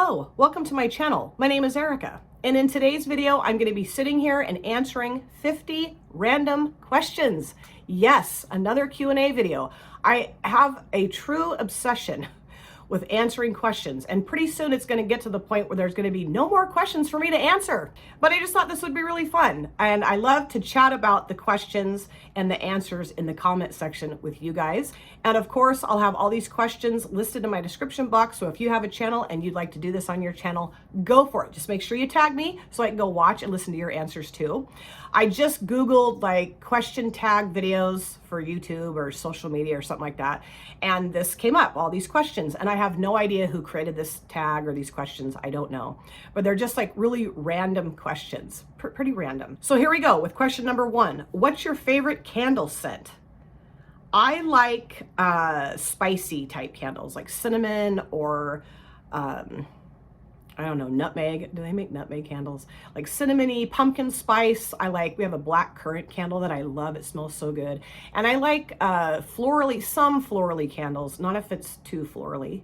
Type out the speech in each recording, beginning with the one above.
Hello, welcome to my channel. My name is Erica, and in today's video, I'm going to be sitting here and answering 50 random questions. Yes, another Q&A video. I have a true obsession with answering questions, and pretty soon it's going to get to the point where there's going to be no more questions for me to answer. But I just thought this would be really fun, and I love to chat about the questions and the answers in the comment section with you guys. And of course, I'll have all these questions listed in my description box, so if you have a channel and you'd like to do this on your channel, go for it. Just make sure you tag me so I can go watch and listen to your answers too. I just Googled like question tag videos for YouTube or social media or something like that, and this came up, all these questions, and I have no idea who created this tag or these questions. I don't know, but they're just like really random questions, pretty random. So here we go with question number 1. What's your favorite candle scent? I like spicy type candles, like cinnamon or I don't know, nutmeg. Do they make nutmeg candles? Like cinnamony, pumpkin spice. We have a black currant candle that I love. It smells so good. And I like some florally candles, not if it's too florally.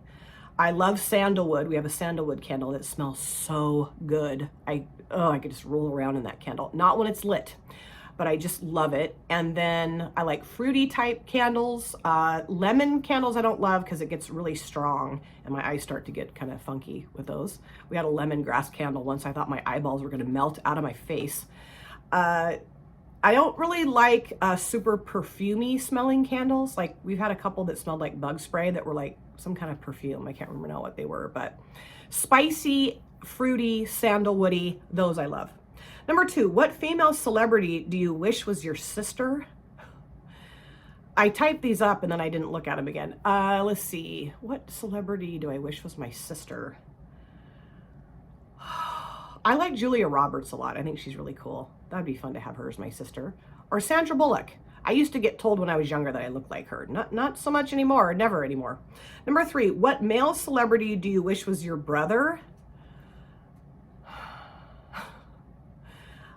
I love sandalwood. We have a sandalwood candle that smells so good. I could just roll around in that candle. Not when it's lit, but I just love it. And then I like fruity type candles. Lemon candles I don't love because it gets really strong and my eyes start to get kind of funky with those. We had a lemongrass candle once. I thought my eyeballs were gonna melt out of my face. I don't really like super perfumey smelling candles. Like we've had a couple that smelled like bug spray that were like some kind of perfume. I can't remember now what they were, but spicy, fruity, sandalwoody, those I love. Number 2, what female celebrity do you wish was your sister? I typed these up and then I didn't look at them again. Let's see. What celebrity do I wish was my sister? I like Julia Roberts a lot. I think she's really cool. That'd be fun to have her as my sister. Or Sandra Bullock. I used to get told when I was younger that I looked like her. Not so much anymore, never anymore. Number 3, what male celebrity do you wish was your brother?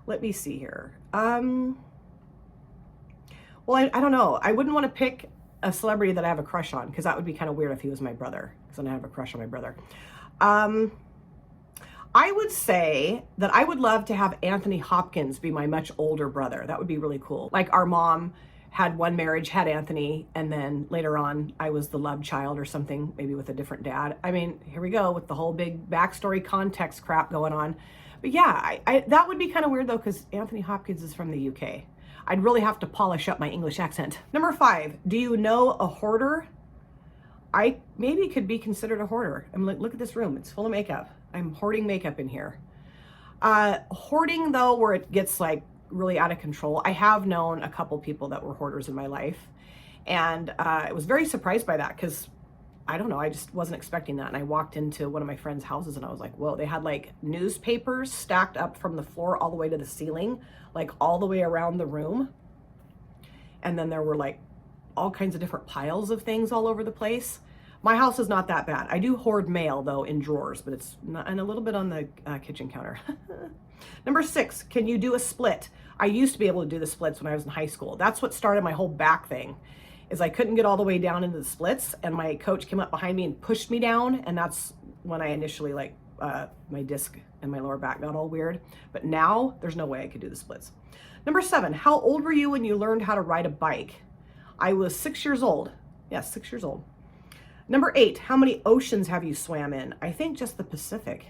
Let me see here. Well, I don't know. I wouldn't want to pick a celebrity that I have a crush on because that would be kind of weird if he was my brother, because then I have a crush on my brother. I would say that I would love to have Anthony Hopkins be my much older brother. That would be really cool. Like our mom had one marriage, had Anthony, and then later on I was the love child or something, maybe with a different dad. I mean, here we go with the whole big backstory context crap going on. But yeah, that would be kind of weird though, because Anthony Hopkins is from the UK. I'd really have to polish up my English accent. Number 5, do you know a hoarder? I maybe could be considered a hoarder. I'm like, look at this room, it's full of makeup. I'm hoarding makeup in here. Hoarding though, where it gets like really out of control. I have known a couple people that were hoarders in my life. And I was very surprised by that because I don't know, I just wasn't expecting that. And I walked into one of my friends' houses and I was like, whoa, they had like newspapers stacked up from the floor all the way to the ceiling, like all the way around the room. And then there were like all kinds of different piles of things all over the place. My house is not that bad. I do hoard mail though in drawers, but it's not, and a little bit on the kitchen counter. Number 6, can you do a split? I used to be able to do the splits when I was in high school. That's what started my whole back thing. Is I couldn't get all the way down into the splits, and my coach came up behind me and pushed me down, and that's when I initially my disc and my lower back got all weird. But now there's no way I could do the splits. Number 7, how old were you when you learned how to ride a bike? I was 6 years old. Yes, 6 years old. Number 8, how many oceans have you swam in? I think just the Pacific.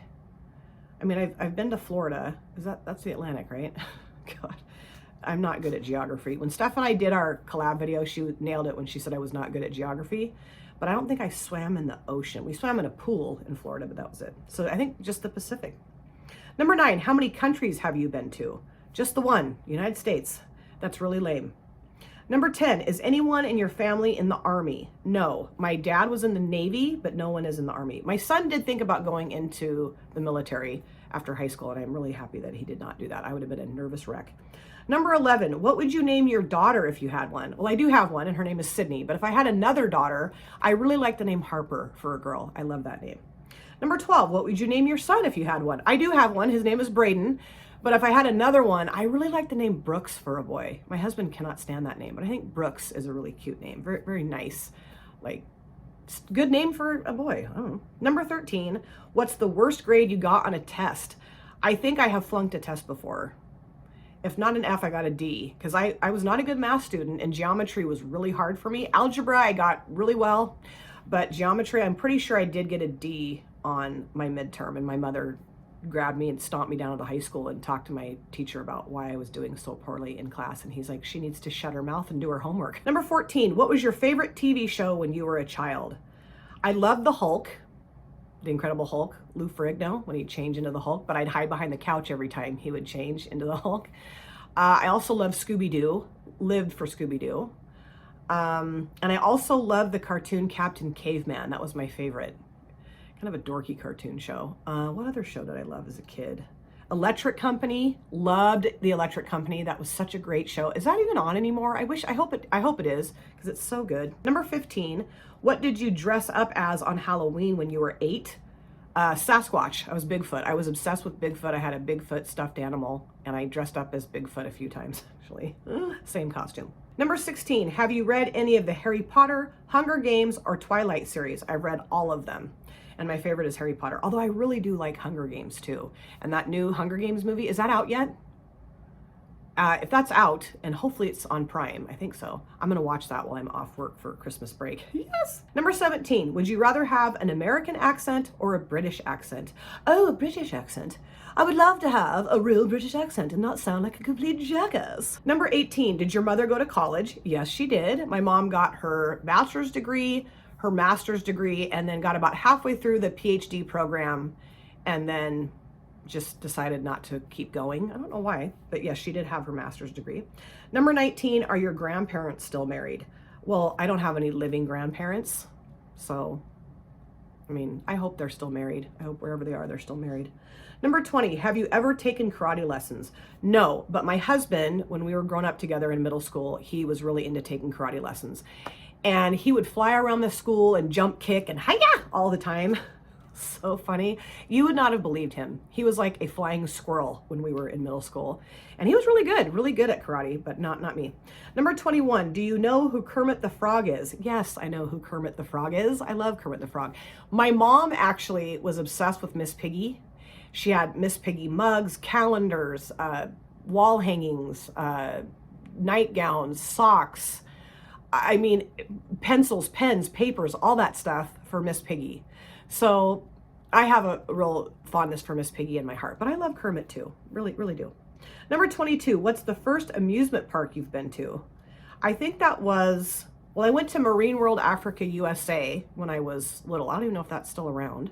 I mean, I've been to Florida. That's the Atlantic, right? God. I'm not good at geography. When Steph and I did our collab video, she nailed it when she said I was not good at geography, but I don't think I swam in the ocean. We swam in a pool in Florida, but that was it. So I think just the Pacific. Number 9, how many countries have you been to? Just the one, United States. That's really lame. Number 10, is anyone in your family in the Army? No, my dad was in the Navy, but no one is in the Army. My son did think about going into the military after high school, and I'm really happy that he did not do that. I would have been a nervous wreck. Number 11, what would you name your daughter if you had one? Well, I do have one, and her name is Sydney, but if I had another daughter, I really like the name Harper for a girl. I love that name. Number 12, what would you name your son if you had one? I do have one. His name is Braden, but if I had another one, I really like the name Brooks for a boy. My husband cannot stand that name, but I think Brooks is a really cute name. Very, very nice. Like, It's a good name for a boy. I don't know. Number 13, what's the worst grade you got on a test? I think I have flunked a test before. If not an F, I got a D, because I was not a good math student, and geometry was really hard for me. Algebra, I got really well, but geometry, I'm pretty sure I did get a D on my midterm, and my mother grabbed me and stomped me down to the high school and talked to my teacher about why I was doing so poorly in class, and he's like, she needs to shut her mouth and do her homework. Number 14, what was your favorite TV show when you were a child? I loved the Hulk, the Incredible Hulk, Lou Ferrigno, when he'd change into the Hulk, but I'd hide behind the couch every time he would change into the Hulk. I also loved Scooby-Doo, lived for Scooby-Doo. And I also loved the cartoon Captain Caveman. That was my favorite. Kind of a dorky cartoon show. What other show did I love as a kid? Electric Company, loved the Electric Company. That was such a great show. Is that even on anymore? I hope it is, because it's so good. Number 15, what did you dress up as on Halloween when you were 8? Sasquatch. I was Bigfoot. I was obsessed with Bigfoot. I had a Bigfoot stuffed animal, and I dressed up as Bigfoot a few times, actually. Same costume. Number 16, have you read any of the Harry Potter, Hunger Games, or Twilight series? I've read all of them, and my favorite is Harry Potter, although I really do like Hunger Games too. And that new Hunger Games movie, is that out yet? If that's out, and hopefully it's on Prime, I think so, I'm gonna watch that while I'm off work for Christmas break. Yes! Number 17, would you rather have an American accent or a British accent? Oh, a British accent. I would love to have a real British accent and not sound like a complete jackass. Number 18, did your mother go to college? Yes, she did. My mom got her bachelor's degree, her master's degree, and then got about halfway through the PhD program, and then just decided not to keep going. I don't know why, but yes, she did have her master's degree. Number 19, are your grandparents still married? Well, I don't have any living grandparents, so, I mean, I hope they're still married. I hope wherever they are, they're still married. Number 20, have you ever taken karate lessons? No, but my husband, when we were growing up together in middle school, he was really into taking karate lessons. And he would fly around the school and jump kick and hi-ya all the time. So funny. You would not have believed him. He was like a flying squirrel when we were in middle school. And he was really good at karate, but not me. Number 21, do you know who Kermit the Frog is? Yes, I know who Kermit the Frog is. I love Kermit the Frog. My mom actually was obsessed with Miss Piggy. She had Miss Piggy mugs, calendars, wall hangings, nightgowns, socks. I mean, pencils, pens, papers, all that stuff for Miss Piggy. So I have a real fondness for Miss Piggy in my heart, but I love Kermit too. Really do. Number 22, what's the first amusement park you've been to? I think that was, well, I went to Marine World Africa USA when I was little. I don't even know if that's still around.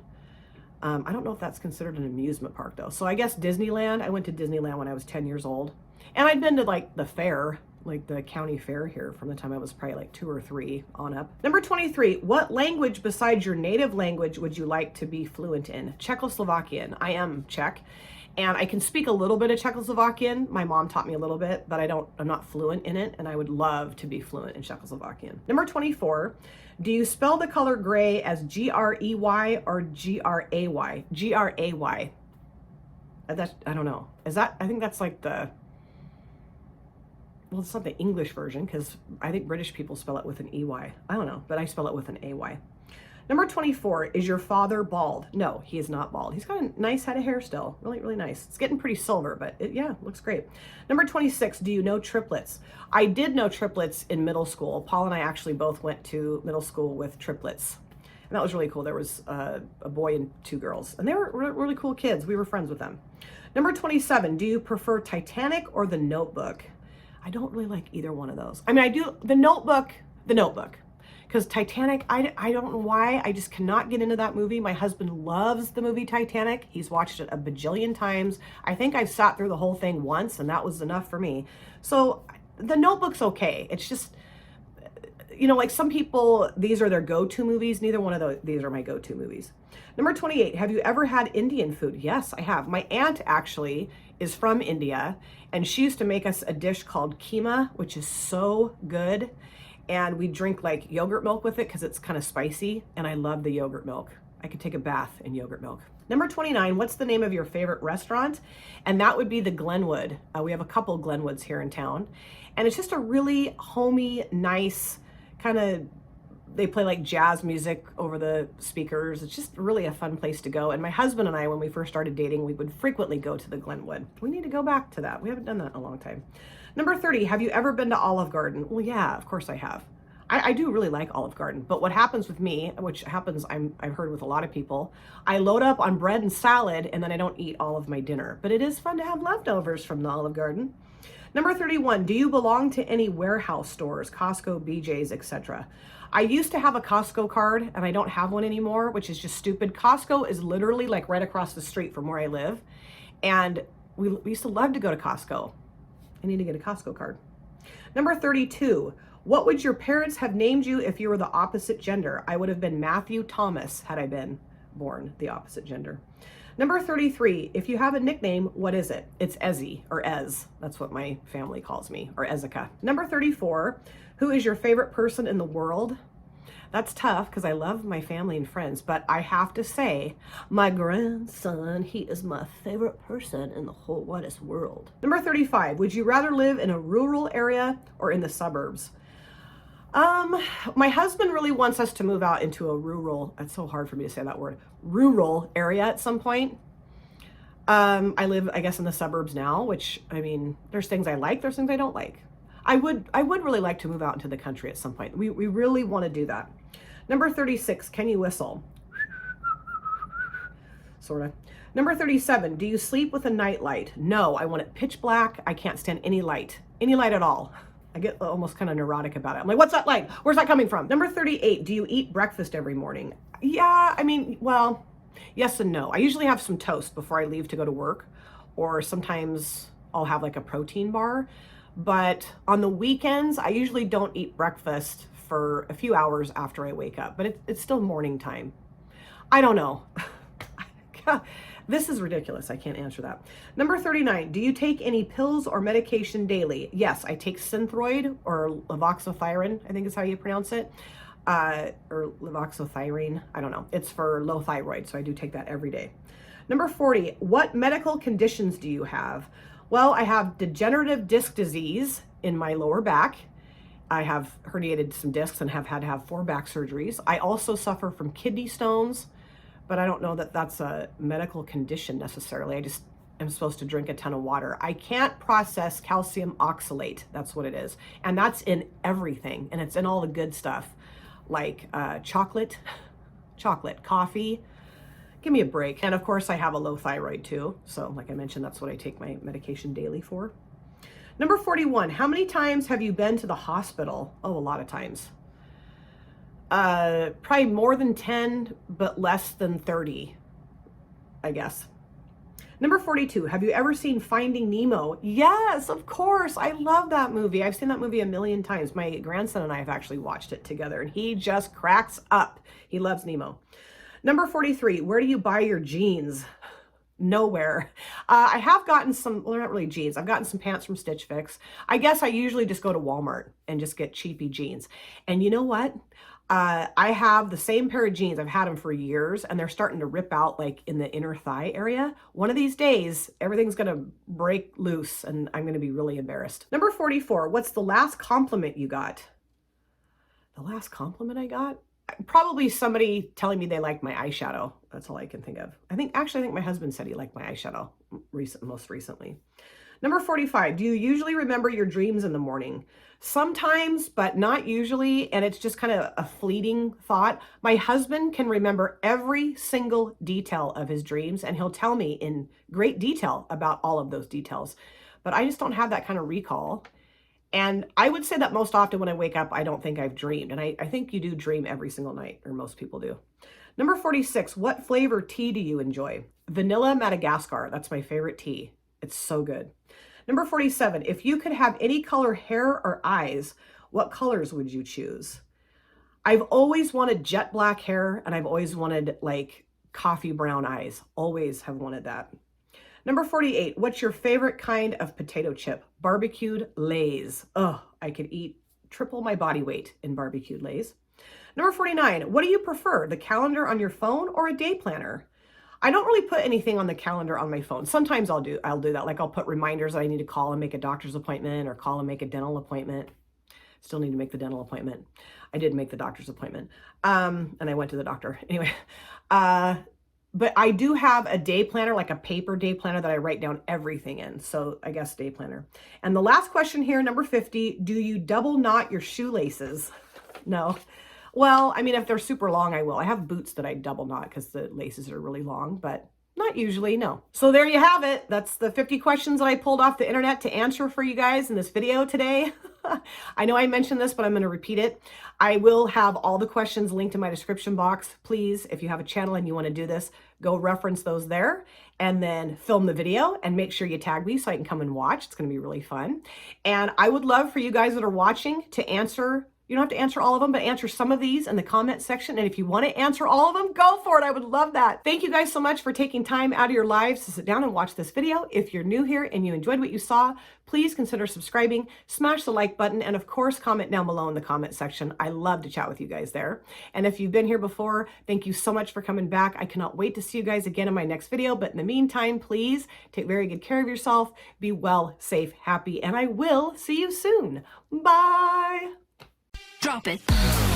I don't know if that's considered an amusement park though. So I guess Disneyland. I went to Disneyland when I was 10 years old. And I'd been to like the fair, like the county fair here from the time I was probably like 2 or 3 on up. Number 23, what language besides your native language would you like to be fluent in? Czechoslovakian. I am Czech, and I can speak a little bit of Czechoslovakian. My mom taught me a little bit, but I'm not fluent in it, and I would love to be fluent in Czechoslovakian. Number 24, do you spell the color gray as G-R-E-Y or G-R-A-Y? G-R-A-Y. I don't know. Is that, I think that's like the, well, it's not the English version because I think British people spell it with an EY. I don't know, but I spell it with an AY. Number 24, is your father bald? No, he is not bald. He's got a nice head of hair still. Really nice. It's getting pretty silver, but yeah, looks great. Number 26, do you know triplets? I did know triplets in middle school. Paul and I actually both went to middle school with triplets. And that was really cool. There was a boy and 2 girls, and they were really cool kids. We were friends with them. Number 27, do you prefer Titanic or The Notebook? I don't really like either one of those. I mean, I do The Notebook. Because Titanic, I don't know why, I just cannot get into that movie. My husband loves the movie Titanic. He's watched it a bajillion times. I think I've sat through the whole thing once, and that was enough for me. So The Notebook's okay. It's just, you know, like some people, these are their go-to movies. Neither one of these are my go-to movies. Number 28, have you ever had Indian food? Yes, I have. My aunt actually is from India, and she used to make us a dish called keema, which is so good. And we drink like yogurt milk with it because it's kind of spicy, and I love the yogurt milk. I could take a bath in yogurt milk. Number 29, what's the name of your favorite restaurant? And that would be the Glenwood. We have a couple Glenwoods here in town, and it's just a really homey, nice, kind of They play like jazz music over the speakers. It's just really a fun place to go. And my husband and I, when we first started dating, we would frequently go to the Glenwood. We need to go back to that. We haven't done that in a long time. Number 30, have you ever been to Olive Garden? Well, yeah, of course I have. I do really like Olive Garden, but what happens with me, which happens, I've heard with a lot of people, I load up on bread and salad and then I don't eat all of my dinner. But it is fun to have leftovers from the Olive Garden. Number 31, do you belong to any warehouse stores, Costco, BJ's, etc.? I used to have a Costco card and I don't have one anymore, which is just stupid. Costco is literally like right across the street from where I live. And we used to love to go to Costco. I need to get a Costco card. Number 32, what would your parents have named you if you were the opposite gender? I would have been Matthew Thomas had I been born the opposite gender. Number 33, if you have a nickname, what is it? It's Ezzy or Ez. That's what my family calls me, or Ezica. Number 34, who is your favorite person in the world? That's tough because I love my family and friends, but I have to say my grandson, he is my favorite person in the whole widest world. Number 35, would you rather live in a rural area or in the suburbs? My husband really wants us to move out into a rural, it's so hard for me to say that word, rural area at some point. I live, I guess, in the suburbs now, which, I mean, there's things I like, there's things I don't like. I would really like to move out into the country at some point. We really want to do that. Number 36, can you whistle? Sort of. Number 37, do you sleep with a night light? No, I want it pitch black. I can't stand any light at all. I get almost kind of neurotic about it. I'm like, what's that light? Where's that coming from? Number 38, do you eat breakfast every morning? Yeah, I mean, well, yes and no. I usually have some toast before I leave to go to work, or sometimes I'll have like a protein bar. But on the weekends, I usually don't eat breakfast for a few hours after I wake up, but it's still morning time. I don't know. This is ridiculous. I can't answer that. Number 39, do you take any pills or medication daily? Yes, I take Synthroid or levothyroxine, I think is how you pronounce it, or levothyroxine. I don't know. It's for low thyroid, so I do take that every day. Number 40, what medical conditions do you have? Well, I have degenerative disc disease in my lower back. I have herniated some discs and have had to have 4 back surgeries. I also suffer from kidney stones, but I don't know that that's a medical condition necessarily. I just am supposed to drink a ton of water. I can't process calcium oxalate. That's what it is. And that's in everything. And it's in all the good stuff like chocolate, coffee. Give me a break. And of course I have a low thyroid too. So like I mentioned, that's what I take my medication daily for. Number 41, how many times have you been to the hospital? Oh, a lot of times. Probably more than 10, but less than 30, I guess. Number 42, have you ever seen Finding Nemo? Yes, of course. I love that movie. I've seen that movie a million times. My grandson and I have actually watched it together and he just cracks up. He loves Nemo. Number 43, where do you buy your jeans? Nowhere. I have gotten some, well, not really jeans. I've gotten some pants from Stitch Fix. I guess I usually just go to Walmart and just get cheapy jeans. And you know what? I have the same pair of jeans. I've had them for years and they're starting to rip out like in the inner thigh area. One of these days, everything's going to break loose and I'm going to be really embarrassed. Number 44, what's the last compliment you got? The last compliment I got? Probably somebody telling me they like my eyeshadow. That's all I can think of. I think my husband said he liked my eyeshadow most recently. Number 45, do you usually remember your dreams in the morning? Sometimes, but not usually. And it's just kind of a fleeting thought. My husband can remember every single detail of his dreams and he'll tell me in great detail about all of those details. But I just don't have that kind of recall. And I would say that most often when I wake up, I don't think I've dreamed. And I think you do dream every single night, or most people do. Number 46, what flavor tea do you enjoy? Vanilla Madagascar. That's my favorite tea. It's so good. Number 47, if you could have any color hair or eyes, what colors would you choose? I've always wanted jet black hair and I've always wanted like coffee brown eyes. Always have wanted that. Number 48, what's your favorite kind of potato chip? Barbecued Lay's. Oh, I could eat triple my body weight in barbecued Lay's. Number 49, what do you prefer, the calendar on your phone or a day planner? I don't really put anything on the calendar on my phone. Sometimes I'll do that. Like I'll put reminders that I need to call and make a doctor's appointment or call and make a dental appointment. Still need to make the dental appointment. I did make the doctor's appointment. And I went to the doctor. Anyway, but I do have a day planner, like a paper day planner that I write down everything in. So I guess day planner. And the last question here, number 50, do you double knot your shoelaces? No. Well, I mean, if they're super long, I will. I have boots that I double knot because the laces are really long, but not usually, no. So there you have it. That's the 50 questions that I pulled off the internet to answer for you guys in this video today. I know I mentioned this, but I'm going to repeat it. I will have all the questions linked in my description box. Please, if you have a channel and you want to do this, go reference those there and then film the video and make sure you tag me so I can come and watch. It's going to be really fun. And I would love for you guys that are watching to answer. You don't have to answer all of them, but answer some of these in the comment section. And if you want to answer all of them, go for it. I would love that. Thank you guys so much for taking time out of your lives to sit down and watch this video. If you're new here and you enjoyed what you saw, please consider subscribing, smash the like button, and of course, comment down below in the comment section. I love to chat with you guys there. And if you've been here before, thank you so much for coming back. I cannot wait to see you guys again in my next video. But in the meantime, please take very good care of yourself. Be well, safe, happy, and I will see you soon. Bye. Drop it.